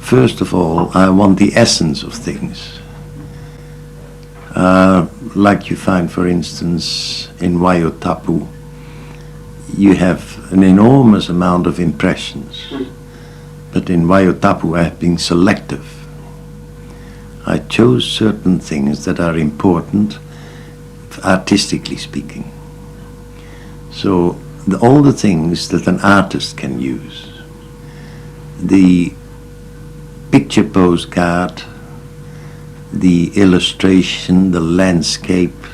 First of all, I want the essence of things. Like you find, for instance, in Waiatapu, you have an enormous amount of impressions. But in Waiatapu I have been selective. I chose certain things that are important, artistically speaking. So all the things that an artist can use, the picture postcard, the illustration, the landscape,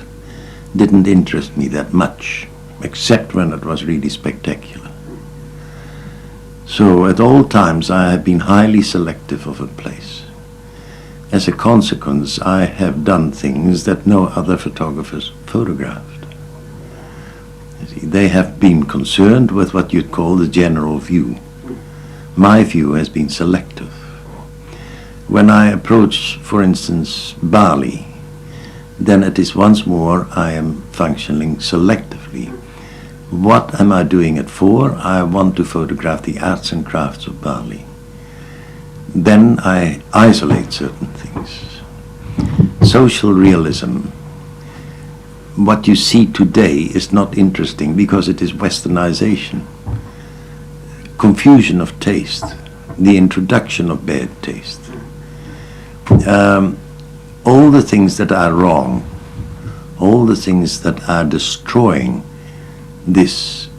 didn't interest me that much, except when it was really spectacular. So at all times I have been highly selective of a place. As a consequence, I have done things that no other photographers photographed. You see, they have been concerned with what you'd call the general view. My view has been selective. When I approach, for instance, Bali, then it is once more I am functioning selectively. What am I doing it for? I want to photograph the arts and crafts of Bali. Then I isolate certain things. Social realism, what you see today is not interesting because it is westernization, confusion of taste, the introduction of bad taste. All the things that are wrong, all the things that are destroying this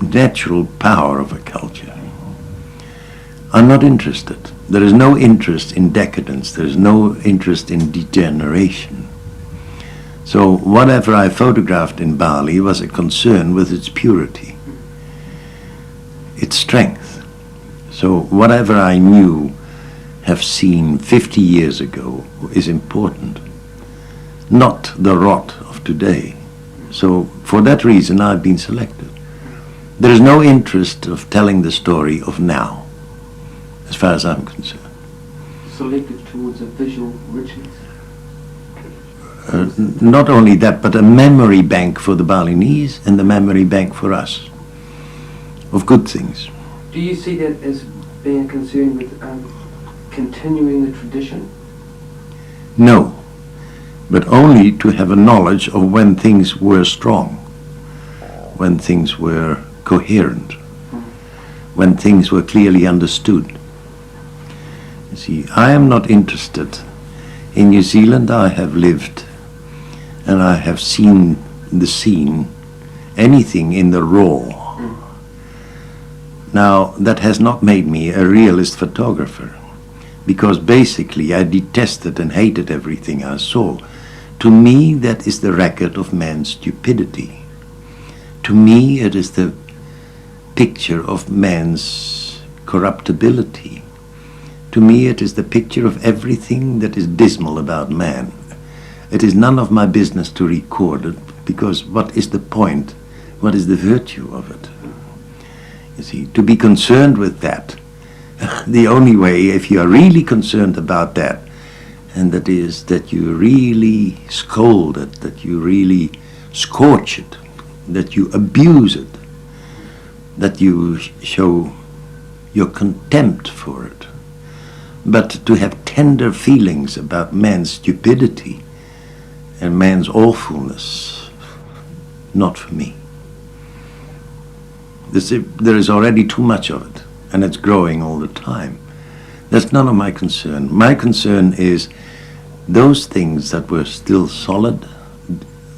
natural power of a culture, I'm not interested. There is no interest in decadence. There is no interest in degeneration. So whatever I photographed in Bali was a concern with its purity, its strength. So whatever I knew, have seen 50 years ago is important, not the rot of today. So for that reason I've been selected. There is no interest of telling the story of now, as far as I'm concerned. Selective towards a visual richness? Not only that, but a memory bank for the Balinese and the memory bank for us, of good things. Do you see that as being concerned with continuing the tradition? No, but only to have a knowledge of when things were strong, when things were coherent, when things were clearly understood. You see, I am not interested. In New Zealand I have lived and I have seen the scene, anything in the raw. Now, that has not made me a realist photographer, because basically I detested and hated everything I saw. To me, that is the record of man's stupidity. To me, it is the picture of man's corruptibility. To me, it is the picture of everything that is dismal about man. It is none of my business to record it, because what is the point? What is the virtue of it? You see, to be concerned with that, the only way, if you are really concerned about that, and that is that you really scold it, that you really scorch it, that you abuse it, that you show your contempt for it. But to have tender feelings about man's stupidity and man's awfulness, not for me. There is already too much of it, and it's growing all the time. That's none of my concern. My concern is those things that were still solid,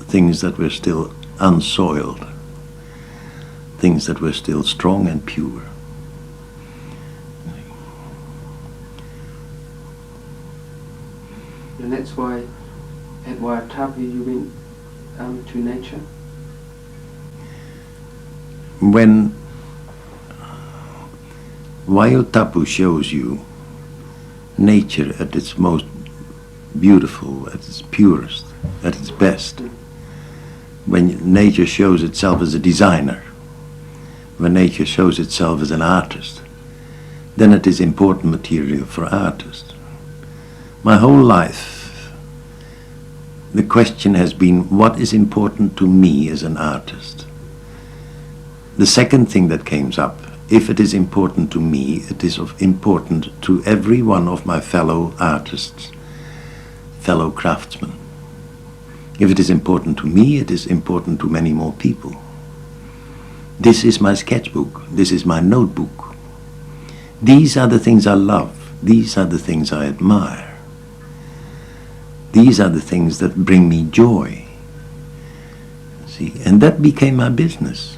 things that were still unsoiled, things that were still strong and pure. And that's why at Waiatapu you went to nature? When Waiatapu shows you nature at its most beautiful, at its purest, at its best, when nature shows itself as a designer, when nature shows itself as an artist, then it is important material for artists. My whole life, the question has been, what is important to me as an artist? The second thing that came up if it is important to me, it is important to every one of my fellow artists, fellow craftsmen. If it is important to me, it is important to many more people. This is my sketchbook. This is my notebook. These are the things I love. These are the things I admire. These are the things that bring me joy. See, and that became my business.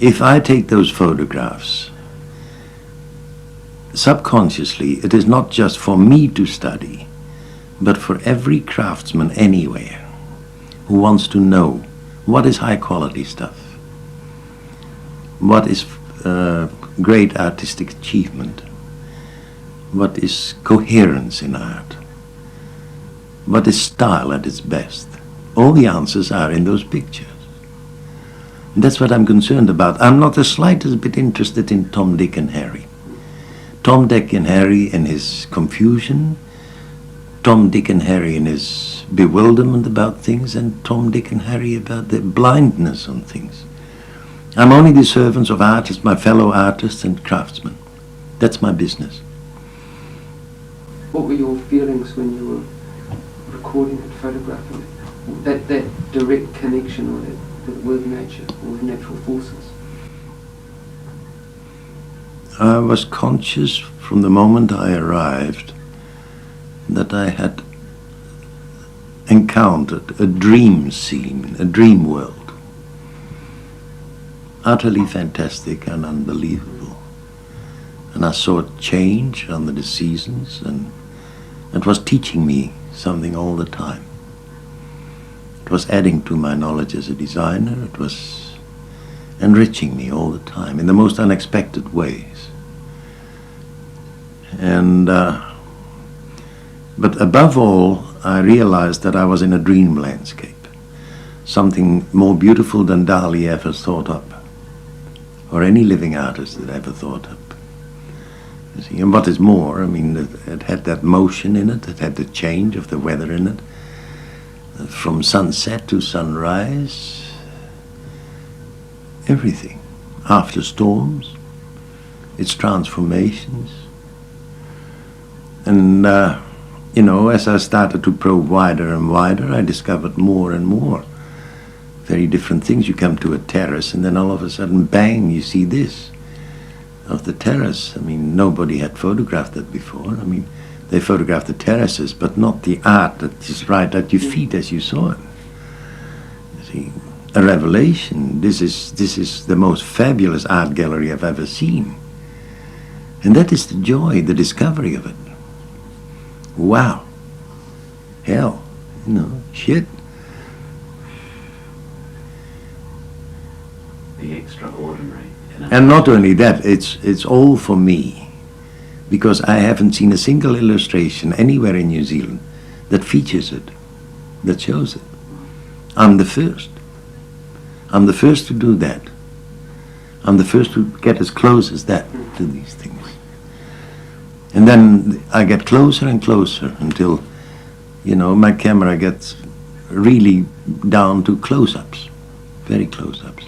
If I take those photographs, subconsciously, it is not just for me to study, but for every craftsman anywhere who wants to know what is high quality stuff, what is great artistic achievement, what is coherence in art, what is style at its best. All the answers are in those pictures. And that's what I'm concerned about. I'm not the slightest bit interested in Tom, Dick and Harry. Tom, Dick and Harry in his confusion, Tom, Dick and Harry in his bewilderment about things, and Tom, Dick and Harry about their blindness on things. I'm only the servants of artists, my fellow artists and craftsmen. That's my business. What were your feelings when you were recording and photographing it? That direct connection with nature, with natural forces? I was conscious from the moment I arrived that I had encountered a dream scene, a dream world. Utterly fantastic and unbelievable. And I saw it change under the seasons, and it was teaching me something all the time. It was adding to my knowledge as a designer. It was enriching me all the time in the most unexpected ways. And but above all, I realized that I was in a dream landscape, something more beautiful than Dali ever thought up, or any living artist that ever thought up. You see, and what is more, I mean, it had that motion in it. It had the change of the weather in it. From sunset to sunrise, everything. After storms, its transformations. And, you know, as I started to probe wider and wider, I discovered more and more very different things. You come to a terrace, and then all of a sudden, bang, you see this of the terrace. I mean, nobody had photographed that before. I mean, they photographed the terraces, but not the art that is right at your feet as you saw it. You see, a revelation. This is the most fabulous art gallery I've ever seen. And that is the joy, the discovery of it. Wow. Hell. You know, shit. The extraordinary. You know? And not only that, it's all for me. Because I haven't seen a single illustration anywhere in New Zealand that features it, that shows it. I'm the first. I'm the first to do that. I'm the first to get as close as that to these things. And then I get closer and closer until, you know, my camera gets really down to close-ups, very close-ups.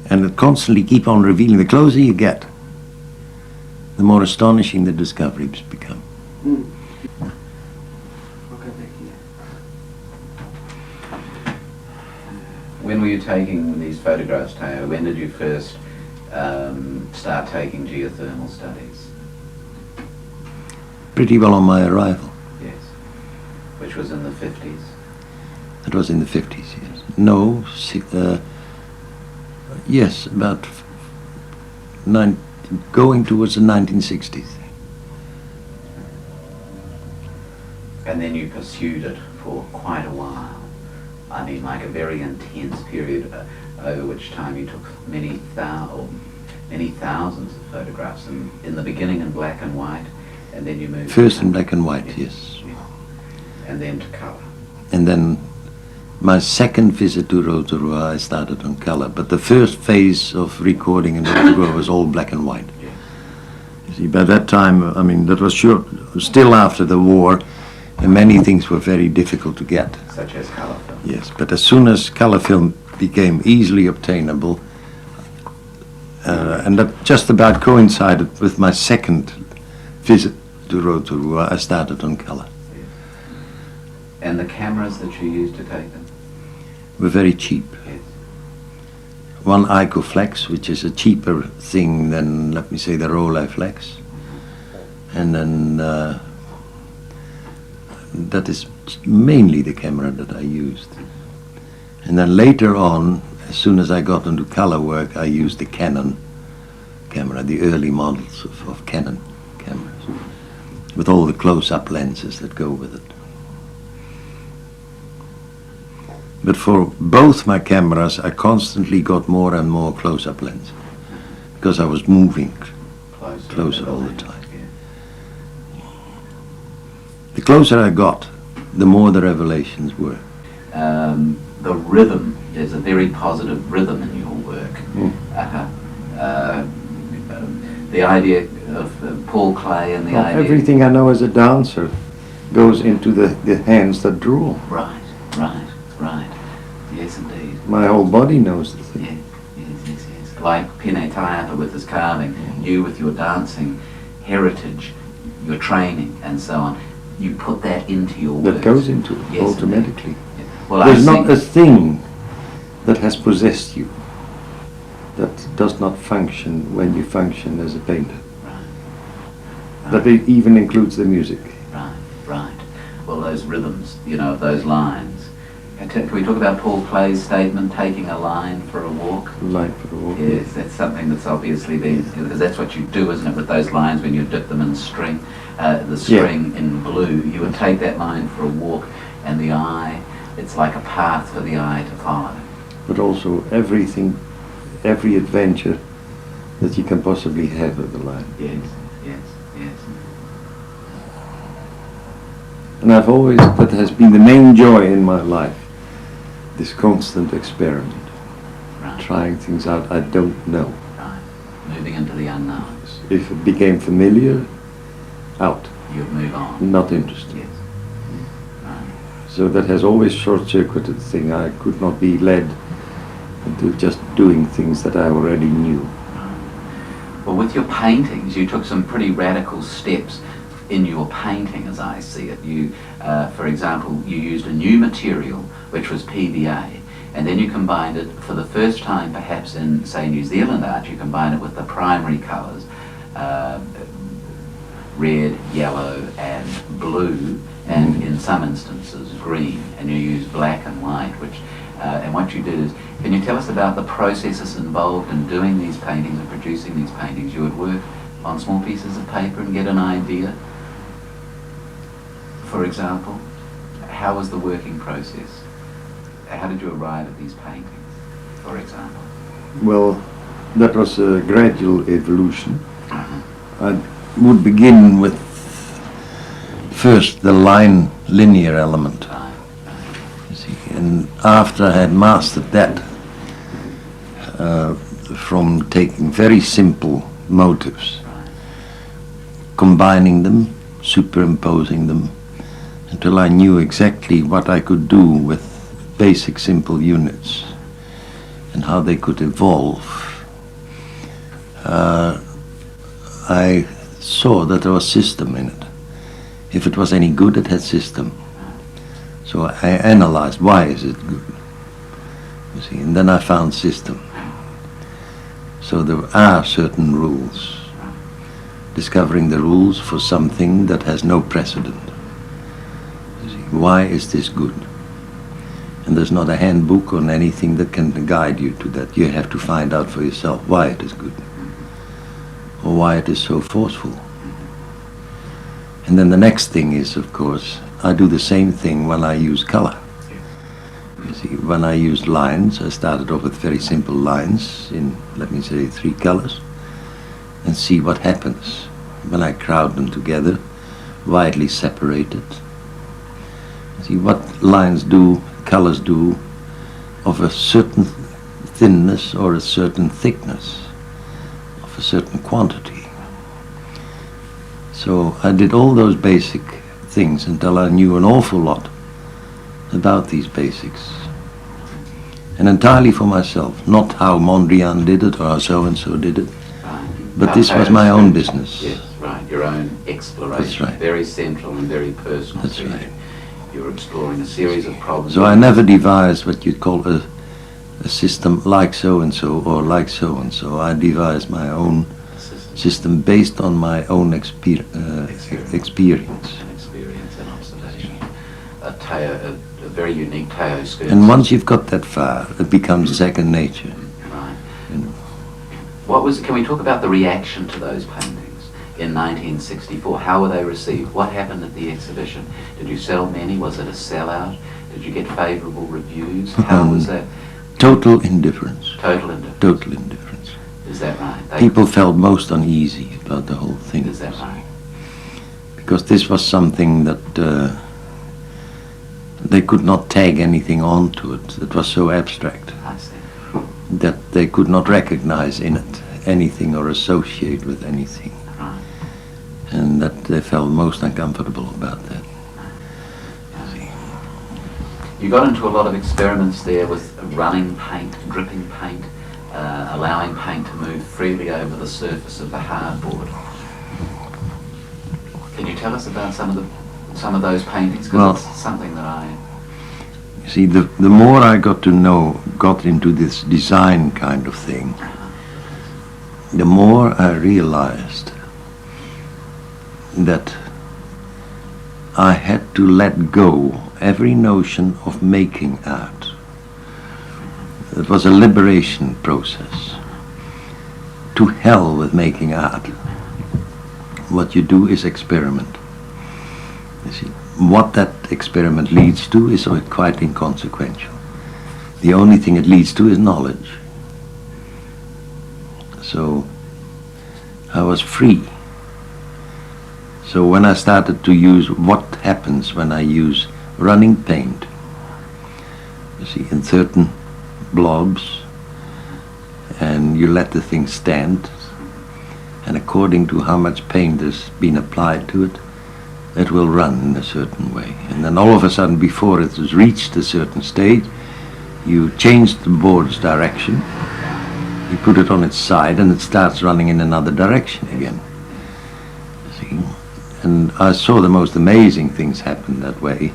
And it constantly keep on revealing. The closer you get, the more astonishing the discoveries become. I'll go back here. When were you taking these photographs, Theo? When did you first start taking geothermal studies? Pretty well on my arrival. Yes. Which was in the 50s? It was in the 50s, yes. No, yes, about going towards the 1960s. And then you pursued it for quite a while. I mean, like a very intense period over which time you took many thousands of photographs. And in the beginning in black and white, and then you moved... First in black and white, yes. And then to colour. And then my second visit to Rotorua, I started on colour. But the first phase of recording in Rotorua was all black and white. Yes. You see, by that time, I mean, that was still after the war, and many things were very difficult to get. Such as colour film. Yes, but as soon as colour film became easily obtainable, And that just about coincided with my second visit to Rotorua. I started on color. And the cameras that you used to take them? Were very cheap. Yes. One Icoflex, which is a cheaper thing than, let me say, the Rolleiflex. And then that is mainly the camera that I used. And then later on, as soon as I got into color work, I used the Canon camera, the early models of Canon cameras, with all the close-up lenses that go with it. But for both my cameras, I constantly got more and more close-up lenses, because I was moving closer all the time. The closer I got, the more the revelations were. The rhythm, there's a very positive rhythm in your work. The idea of Paul Klee and the idea... Everything I know as a dancer goes into the hands that draw. Right. Yes, indeed. My whole body knows the thing. Yes. Like Pene Taiapa with his carving, you with your dancing heritage, your training and so on, you put that into your work. That goes into it, yes, automatically. Yeah. Well, There's not a thing that has possessed you that does not function when you function as a painter. Right. That it even includes the music. Right. Well, those rhythms, those lines. Can we talk about Paul Klee's statement, taking a line for a walk? Line for a walk. Yes, that's something that's obviously been, because that's what you do, isn't it, with those lines when you dip them in string, the string in blue. You would take that line for a walk, and the eye, it's like a path for the eye to follow. But also everything, every adventure that you can possibly have with the line. Yes. And that has been the main joy in my life, this constant experiment. Right. Trying things out I don't know. Right. Moving into the unknown. If it became familiar, out. You'd move on. Not interested. Yes. Right. So that has always short-circuited the thing. I could not be led into just doing things that I already knew. Well, with your paintings, you took some pretty radical steps in your painting, as I see it. You, for example, you used a new material, which was PVA, and then you combined it, for the first time perhaps in, say, New Zealand art, you combine it with the primary colours, red, yellow and blue, and in some instances green, and you use black and white, which, and what you did is, can you tell us about the processes involved in doing these paintings and producing these paintings? You would work on small pieces of paper and get an idea. For example, how was the working process? How did you arrive at these paintings, for example? Well, that was a gradual evolution. I would begin with first the linear element. You see, and after I had mastered that, from taking very simple motives, combining them, superimposing them, until I knew exactly what I could do with basic simple units and how they could evolve. I saw that there was system in it. If it was any good, it had system. So I analyzed, why is it good? You see, and then I found system. So there are certain rules. Discovering the rules for something that has no precedent. You see, why is this good? And there's not a handbook or anything that can guide you to that. You have to find out for yourself why it is good, or why it is so forceful. And then the next thing is, of course, I do the same thing when I use color. You see, when I used lines, I started off with very simple lines in, let me say, 3 colors, and see what happens when I crowd them together, widely separated. See what lines do, colors do, of a certain thinness or a certain thickness, of a certain quantity. So I did all those basic things until I knew an awful lot about these basics. and entirely for myself, not how Mondrian did it or how so-and-so did it, Right. but How this was my Theo own Scrooge. business. Yes, right. Your own exploration. That's right. Very central and very personal. That's to you. right. You're exploring a series of problems. So I never devised what you'd call a system like so-and-so or like so-and-so. I devised my own system based on my own experience. And experience and observation. A very unique Theo Scrooge. And once you've got that far, it becomes second nature. Right. And Can we talk about the reaction to those paintings in 1964? How were they received? What happened at the exhibition? Did you sell many? Was it a sellout? Did you get favourable reviews? How was that? total indifference. Total indifference. Total indifference. Is that right? People felt most uneasy about the whole thing. Is that right? Because this was something that they could not tag anything onto it. It was so abstract I see. that they could not recognize in it anything or associate with anything. Right. And that they felt most uncomfortable about that. You got into a lot of experiments there with running paint, dripping paint, allowing paint to move freely over the surface of the hardboard. Can you tell us about some of those paintings? Because Well, it's something that I... You see, the more I got into this design kind of thing, the more I realized that I had to let go every notion of making art. It was a liberation process. To hell with making art. What you do is experiment. You see, what that experiment leads to is quite inconsequential. The only thing it leads to is knowledge. So I was free. So when I started to use what happens when I use running paint, you see, in certain blobs, and you let the thing stand, and according to how much paint has been applied to it, it will run in a certain way. And then all of a sudden, before it has reached a certain stage, you change the board's direction, you put it on its side, and it starts running in another direction again. See? And I saw the most amazing things happen that way,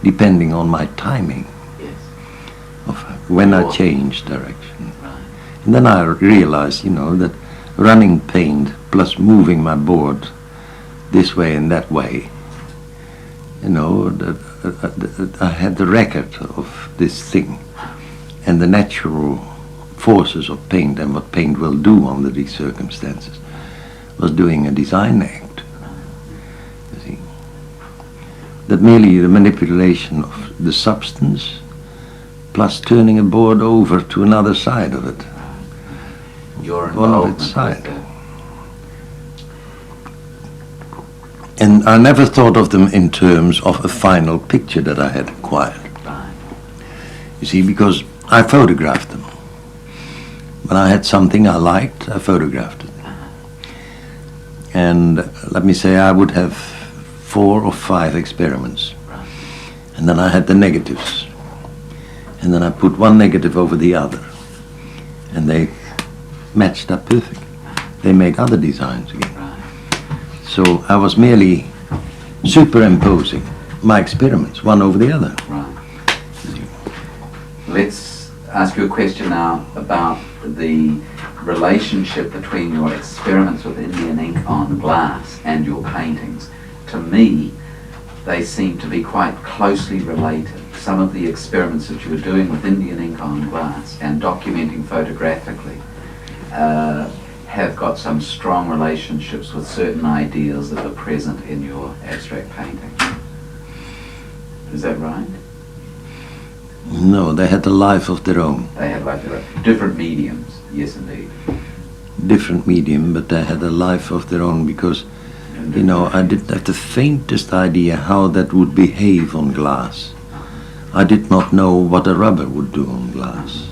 depending on my timing Yes. of when I changed direction. And then I realized, that running paint plus moving my board this way and that way, that I had the record of this thing and the natural forces of paint and what paint will do under these circumstances was doing a design act. You see, that merely the manipulation of the substance plus turning a board over to another side of it. Your One of involvement its side. with the... And I never thought of them in terms of a final picture that I had acquired. Right. You see, because I photographed them. When I had something I liked, I photographed it. And let me say I would have 4 or 5 experiments. Right. And then I had the negatives. And then I put one negative over the other. And they matched up perfectly. They made other designs again. Right. So I was merely superimposing my experiments, one over the other. Right. Let's ask you a question now about the relationship between your experiments with Indian ink on glass and your paintings. To me, they seem to be quite closely related. Some of the experiments that you were doing with Indian ink on glass and documenting photographically have got some strong relationships with certain ideas that are present in your abstract painting. Is that right? No, they had a life of their own. They have like different mediums, yes indeed. Different medium, but they had a life of their own because, I didn't have the faintest idea how that would behave on glass. I did not know what a rubber would do on glass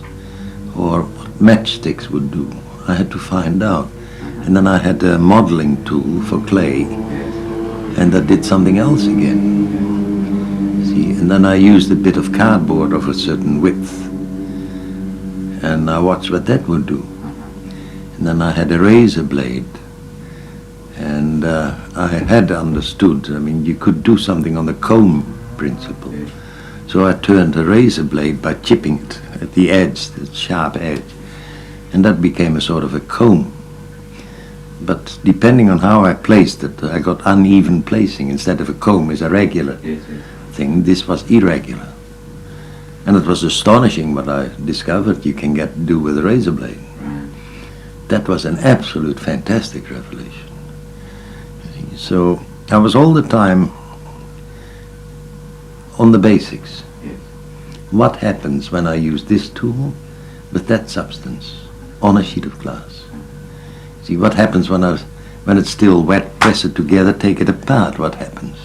or what matchsticks would do. I had to find out. And then I had a modeling tool for clay, and that did something else again. See, and then I used a bit of cardboard of a certain width, And I watched what that would do. And then I had a razor blade. And I had understood, I mean, you could do something on the comb principle. So I turned a razor blade by chipping it at the edge, the sharp edge. And that became a sort of a comb. But depending on how I placed it, I got uneven placing. Instead of a comb is a regular thing, this was irregular. And it was astonishing what I discovered you can do with a razor blade. That was an absolute fantastic revelation. So I was all the time on the basics. What happens when I use this tool with that substance on a sheet of glass? See, what happens when it's still wet, press it together, take it apart, what happens?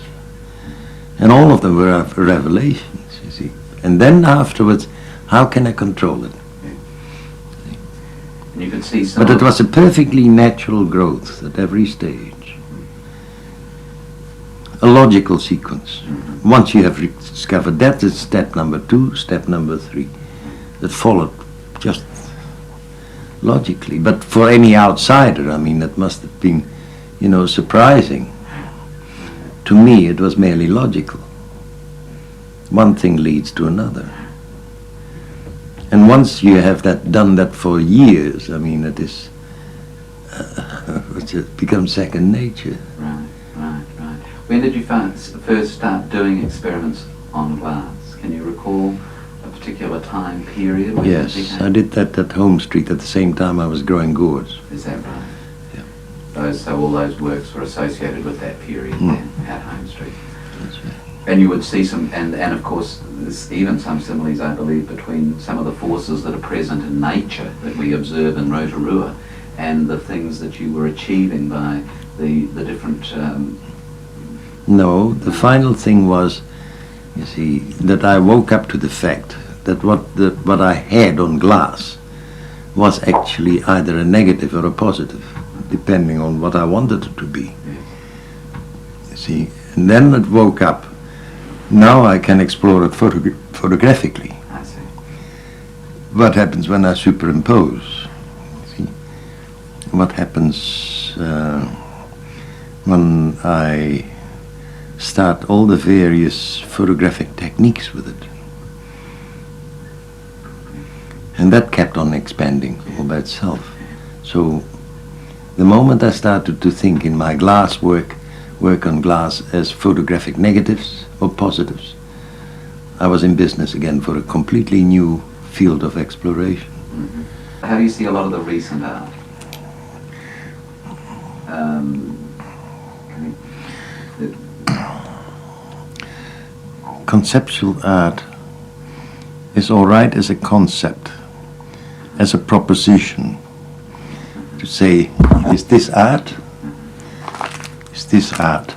And all of them were revelations, you see. And then afterwards, how can I control it? And you could see some. But it was a perfectly natural growth at every stage. A logical sequence. Once you have discovered that, it's step number 2, step number 3. That followed just logically. But for any outsider, I mean, it must have been, surprising. To me, it was merely logical. One thing leads to another. And once you have done that for years, I mean, it is, it becomes second nature. Right. When did you first start doing experiments on glass? Can you recall a particular time period? When Yes, I did that at Home Street at the same time I was growing gourds. Is that right? Yeah. So all those works were associated with that period then at Home Street. That's right. And you would see some, and of course, there's even some similes, I believe, between some of the forces that are present in nature that we observe in Rotorua and the things that you were achieving by the different... No, the final thing was, you see, that I woke up to the fact that what I had on glass was actually either a negative or a positive, depending on what I wanted it to be. You see, and then it woke up. Now I can explore it photographically. I see. What happens when I superimpose? See, what happens when I start all the various photographic techniques with it? And that kept on expanding all by itself. So the moment I started to think in my glass work on glass as photographic negatives or positives, I was in business again for a completely new field of exploration. Mm-hmm. How do you see a lot of the recent art? Conceptual art is all right as a concept, as a proposition, to say, is this art? Is this art?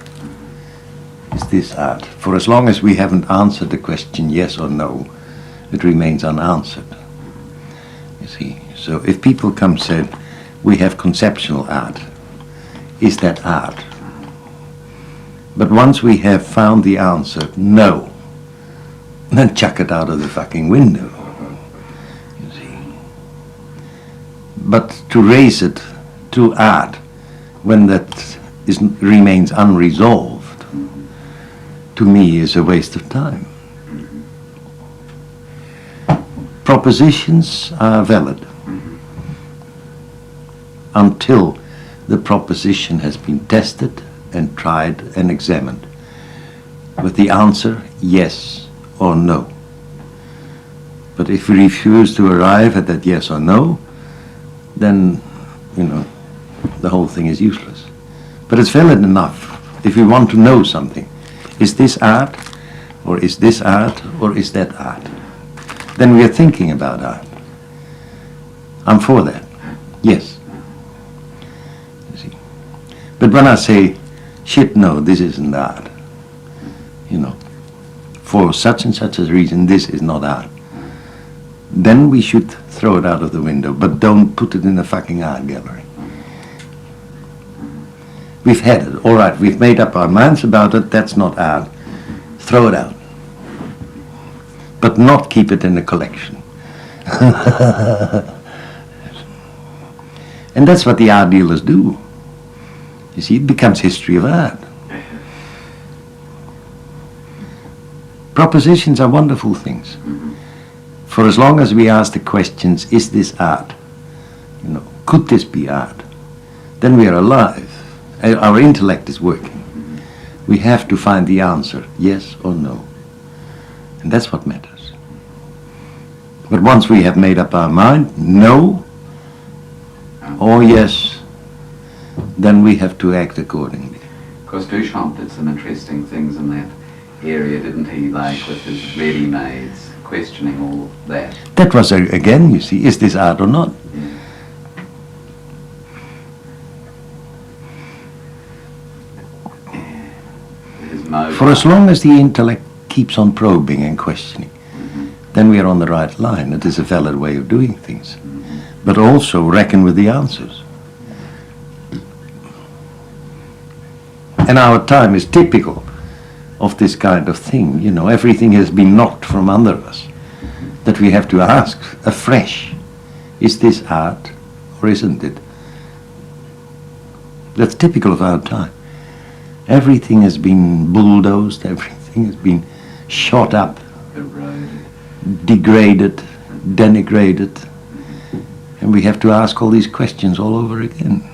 Is this art? For as long as we haven't answered the question yes or no, it remains unanswered. You see, so if people come and said, we have conceptual art, is that art? But once we have found the answer, no, then chuck it out of the fucking window. You see. But to raise it to art when that remains unresolved, to me is a waste of time. Propositions are valid until the proposition has been tested and tried and examined with the answer yes or no. But if we refuse to arrive at that yes or no, then, the whole thing is useless. But it's valid enough if we want to know something. Is this art, or is this art, or is that art? Then we are thinking about art. I'm for that. Yes. You see. But when I say, shit, no, this isn't art, for such and such a reason, this is not art, then we should throw it out of the window, but don't put it in a fucking art gallery. We've had it, all right, we've made up our minds about it, that's not art, throw it out. But not keep it in a collection. And that's what the art dealers do. You see, it becomes history of art. Propositions are wonderful things. For as long as we ask the questions, is this art? You know, could this be art? Then we are alive. Our intellect is working. We have to find the answer, yes or no. And that's what matters. But once we have made up our mind, no or yes, then we have to act accordingly. Of course, Duchamp did some interesting things in that area, didn't he? Like with his ready-mades, questioning all that. That was, again, you see, is this art or not? For as long as the intellect keeps on probing and questioning, then we are on the right line. It is a valid way of doing things. But also reckon with the answers. And our time is typical of this kind of thing. You know, everything has been knocked from under us. That we have to ask afresh, is this art or isn't it? That's typical of our time. Everything has been bulldozed, everything has been shot up, degraded, denigrated, and we have to ask all these questions all over again.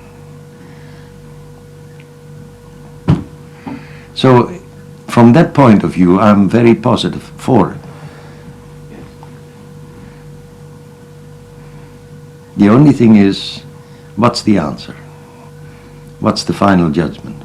So, from that point of view, I'm very positive for it. The only thing is, what's the answer? What's the final judgment?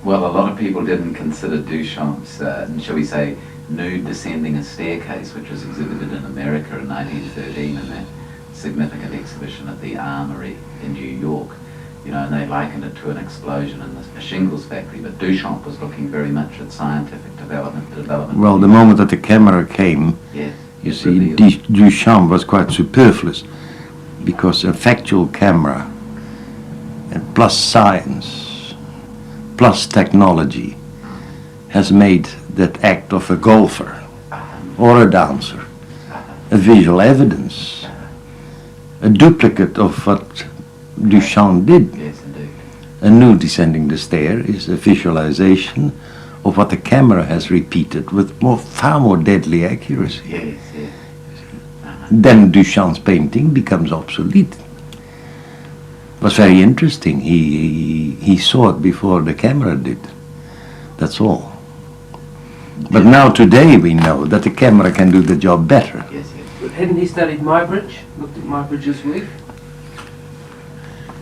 Well, a lot of people didn't consider Duchamp's, shall we say, nude descending a staircase, which was exhibited in America in 1913 in that significant exhibition at the Armory in New York. You know, and they likened it to an explosion in a shingles factory, but Duchamp was looking very much at scientific development. Well, the moment that the camera came, yes, you see, Duchamp was quite superfluous, because a factual camera, and plus science, plus technology, has made that act of a golfer or a dancer a visual evidence, a duplicate of what Duchamp did. Yes, indeed. A nude descending the stair is a visualization of what the camera has repeated with far more deadly accuracy. Yes, yes. Then Duchamp's painting becomes obsolete. It was very interesting. He saw it before the camera did. That's all. But now today we know that the camera can do the job better. Yes, yes. But hadn't he studied Muybridge? Looked at Muybridge's work?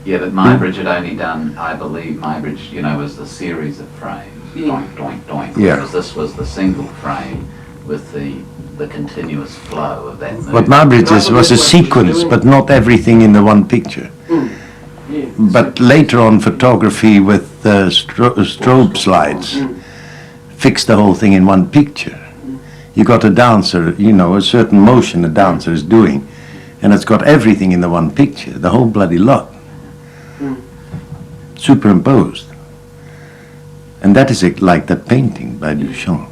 Yeah, but Muybridge had only done, I believe, Muybridge, you know, was the series of frames. Yeah. Doink, doink, doink. Yeah. Whereas this was the single frame with the continuous flow of that movie. What Muybridge was a sequence, but not everything in the one picture. Yeah. But later on, photography with strobe slides fixed the whole thing in one picture. You got a dancer, you know, a certain motion a dancer is doing, and it's got everything in the one picture, the whole bloody lot, superimposed. And that is like that painting by Duchamp.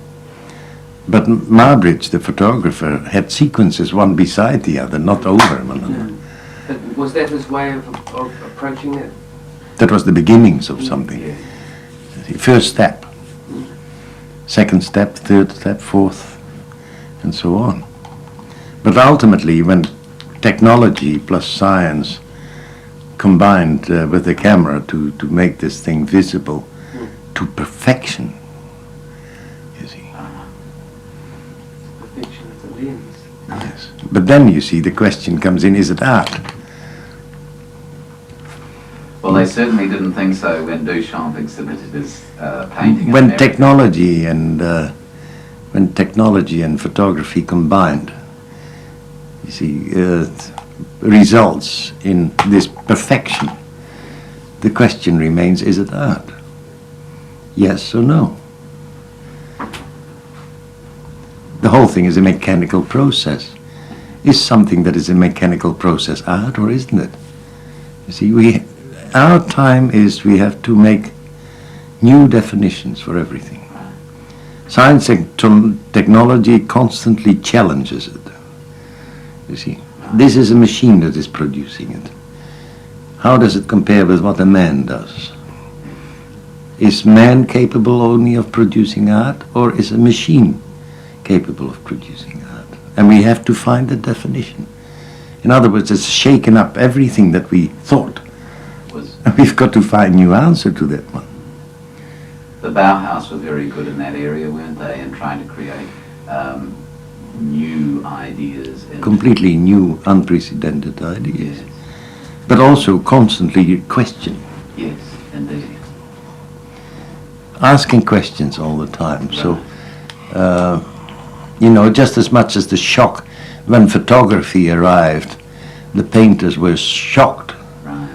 But Muybridge, the photographer, had sequences one beside the other, not over one another. But was that his way of approaching it? That was the beginnings of something. Yeah. First step, second step, third step, fourth, and so on. But ultimately, when technology plus science combined with the camera to make this thing visible to perfection, you see. Perfection of the lens. Yes. But then you see the question comes in, is it art? Well, they certainly didn't think so when Duchamp exhibited his painting. in When America. technology and photography combined, you see, results in this perfection, the question remains, is it art? Yes or no? The whole thing is a mechanical process. Is something that is a mechanical process art or isn't it? You see, our time is we have to make new definitions for everything. Science and technology constantly challenges it. You see, this is a machine that is producing it. How does it compare with what a man does? Is man capable only of producing art, or is a machine capable of producing art? And we have to find a definition. In other words, it's shaken up everything that we thought. And we've got to find a new answer to that one. The Bauhaus were very good in that area, weren't they, in trying to create new ideas. Completely new, unprecedented ideas. Yes. But also constantly questioning. Yes, indeed. Asking questions all the time. Right. So, you know, just as much as the shock when photography arrived, the painters were shocked. Right.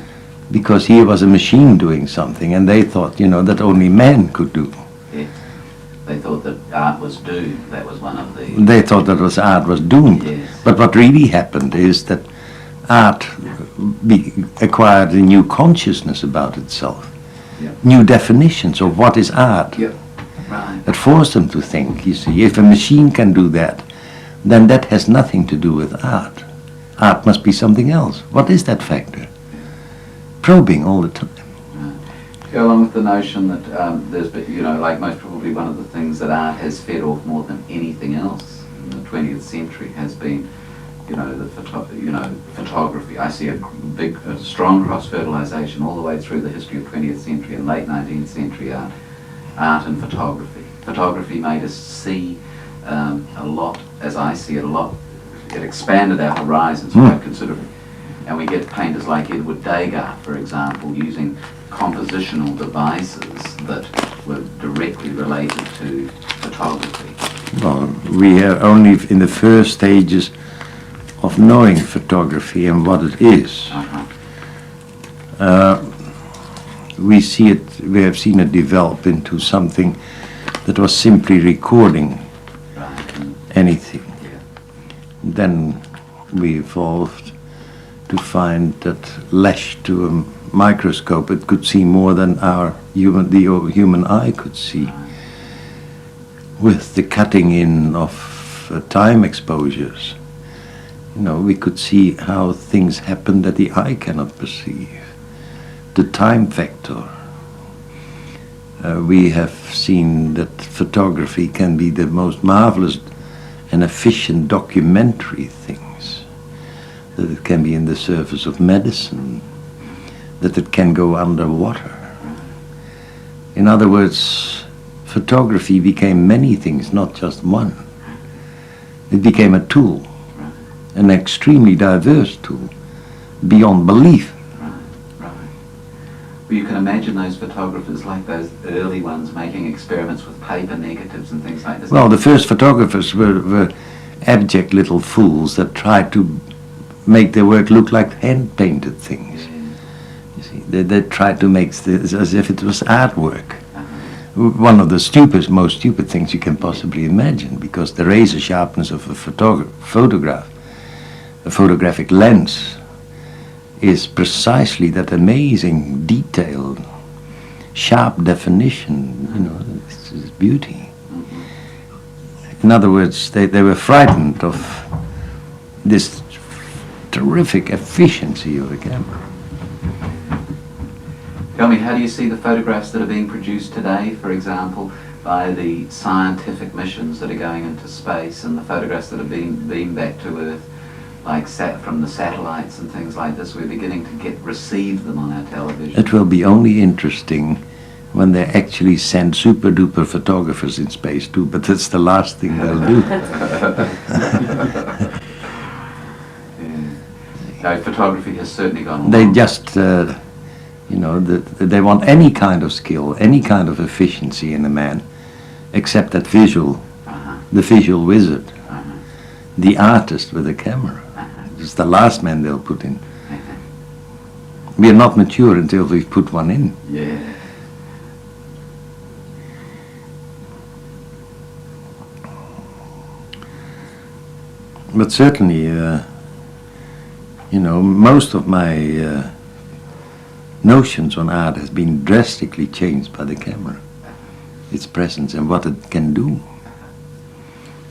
Because here was a machine doing something, and they thought, you know, that only man could do. Yes. They thought that art was doomed. That was one of the... They thought that art was doomed. Yes. But what really happened is that art acquired a new consciousness about itself. Yep. New definitions of what is art. Yep. Right. That forced them to think, you see, if a machine can do that, then that has nothing to do with art. Art must be something else. What is that factor? Probing all the time. Go along with the notion that there's, you know, like most probably one of the things that art has fed off more than anything else in the 20th century has been, you know, photography. I see a strong cross-fertilization all the way through the history of 20th century and late 19th century art and photography. Photography made us see a lot, as I see it, a lot. It expanded our horizons quite considerably. And we get painters like Edward Degas, for example, using compositional devices that were directly related to photography. Well, we are only in the first stages of knowing photography and what it is. We have seen it develop into something that was simply recording anything. Yeah. Then we evolved to find that lashed to a microscope it could see more than the human eye could see. With the cutting in of time exposures, you know, we could see how things happen that the eye cannot perceive. The time factor. We have seen that photography can be the most marvelous and efficient documentary things. That it can be in the service of medicine, that it can go underwater. In other words, photography became many things, not just one. It became a tool, an extremely diverse tool, beyond belief. Well, you can imagine those photographers like those early ones making experiments with paper negatives and things like this. Well, the first photographers were abject little fools that tried to make their work look like hand-painted things. Yeah. You see, they tried to make this as if it was artwork. One of the most stupid things you can possibly imagine, because the razor sharpness of a photograph, a photographic lens, is precisely that amazing, detailed, sharp definition. You know, this is beauty. In other words, they were frightened of this terrific efficiency of a camera. Tell me, how do you see the photographs that are being produced today, for example, by the scientific missions that are going into space, and the photographs that are being beamed back to Earth, like from the satellites and things like this? We're beginning to receive them on our television. It will be only interesting when they actually send super duper photographers in space too, but that's the last thing they'll do. No, photography has certainly gone along. They just, you know, they want any kind of skill, any kind of efficiency in a man, except that visual, the visual wizard, the artist with a camera. It's the last man they'll put in. We are not mature until we've put one in. Yeah. But certainly, you know, most of my notions on art has been drastically changed by the camera, its presence and what it can do.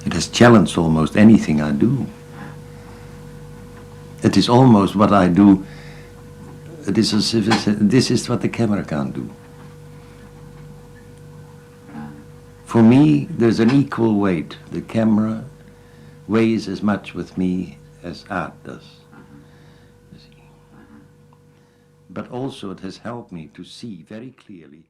It has challenged almost anything I do. It is almost what I do, it is as if this is what the camera can't do. For me, there's an equal weight. The camera weighs as much with me as art does. You see. But also it has helped me to see very clearly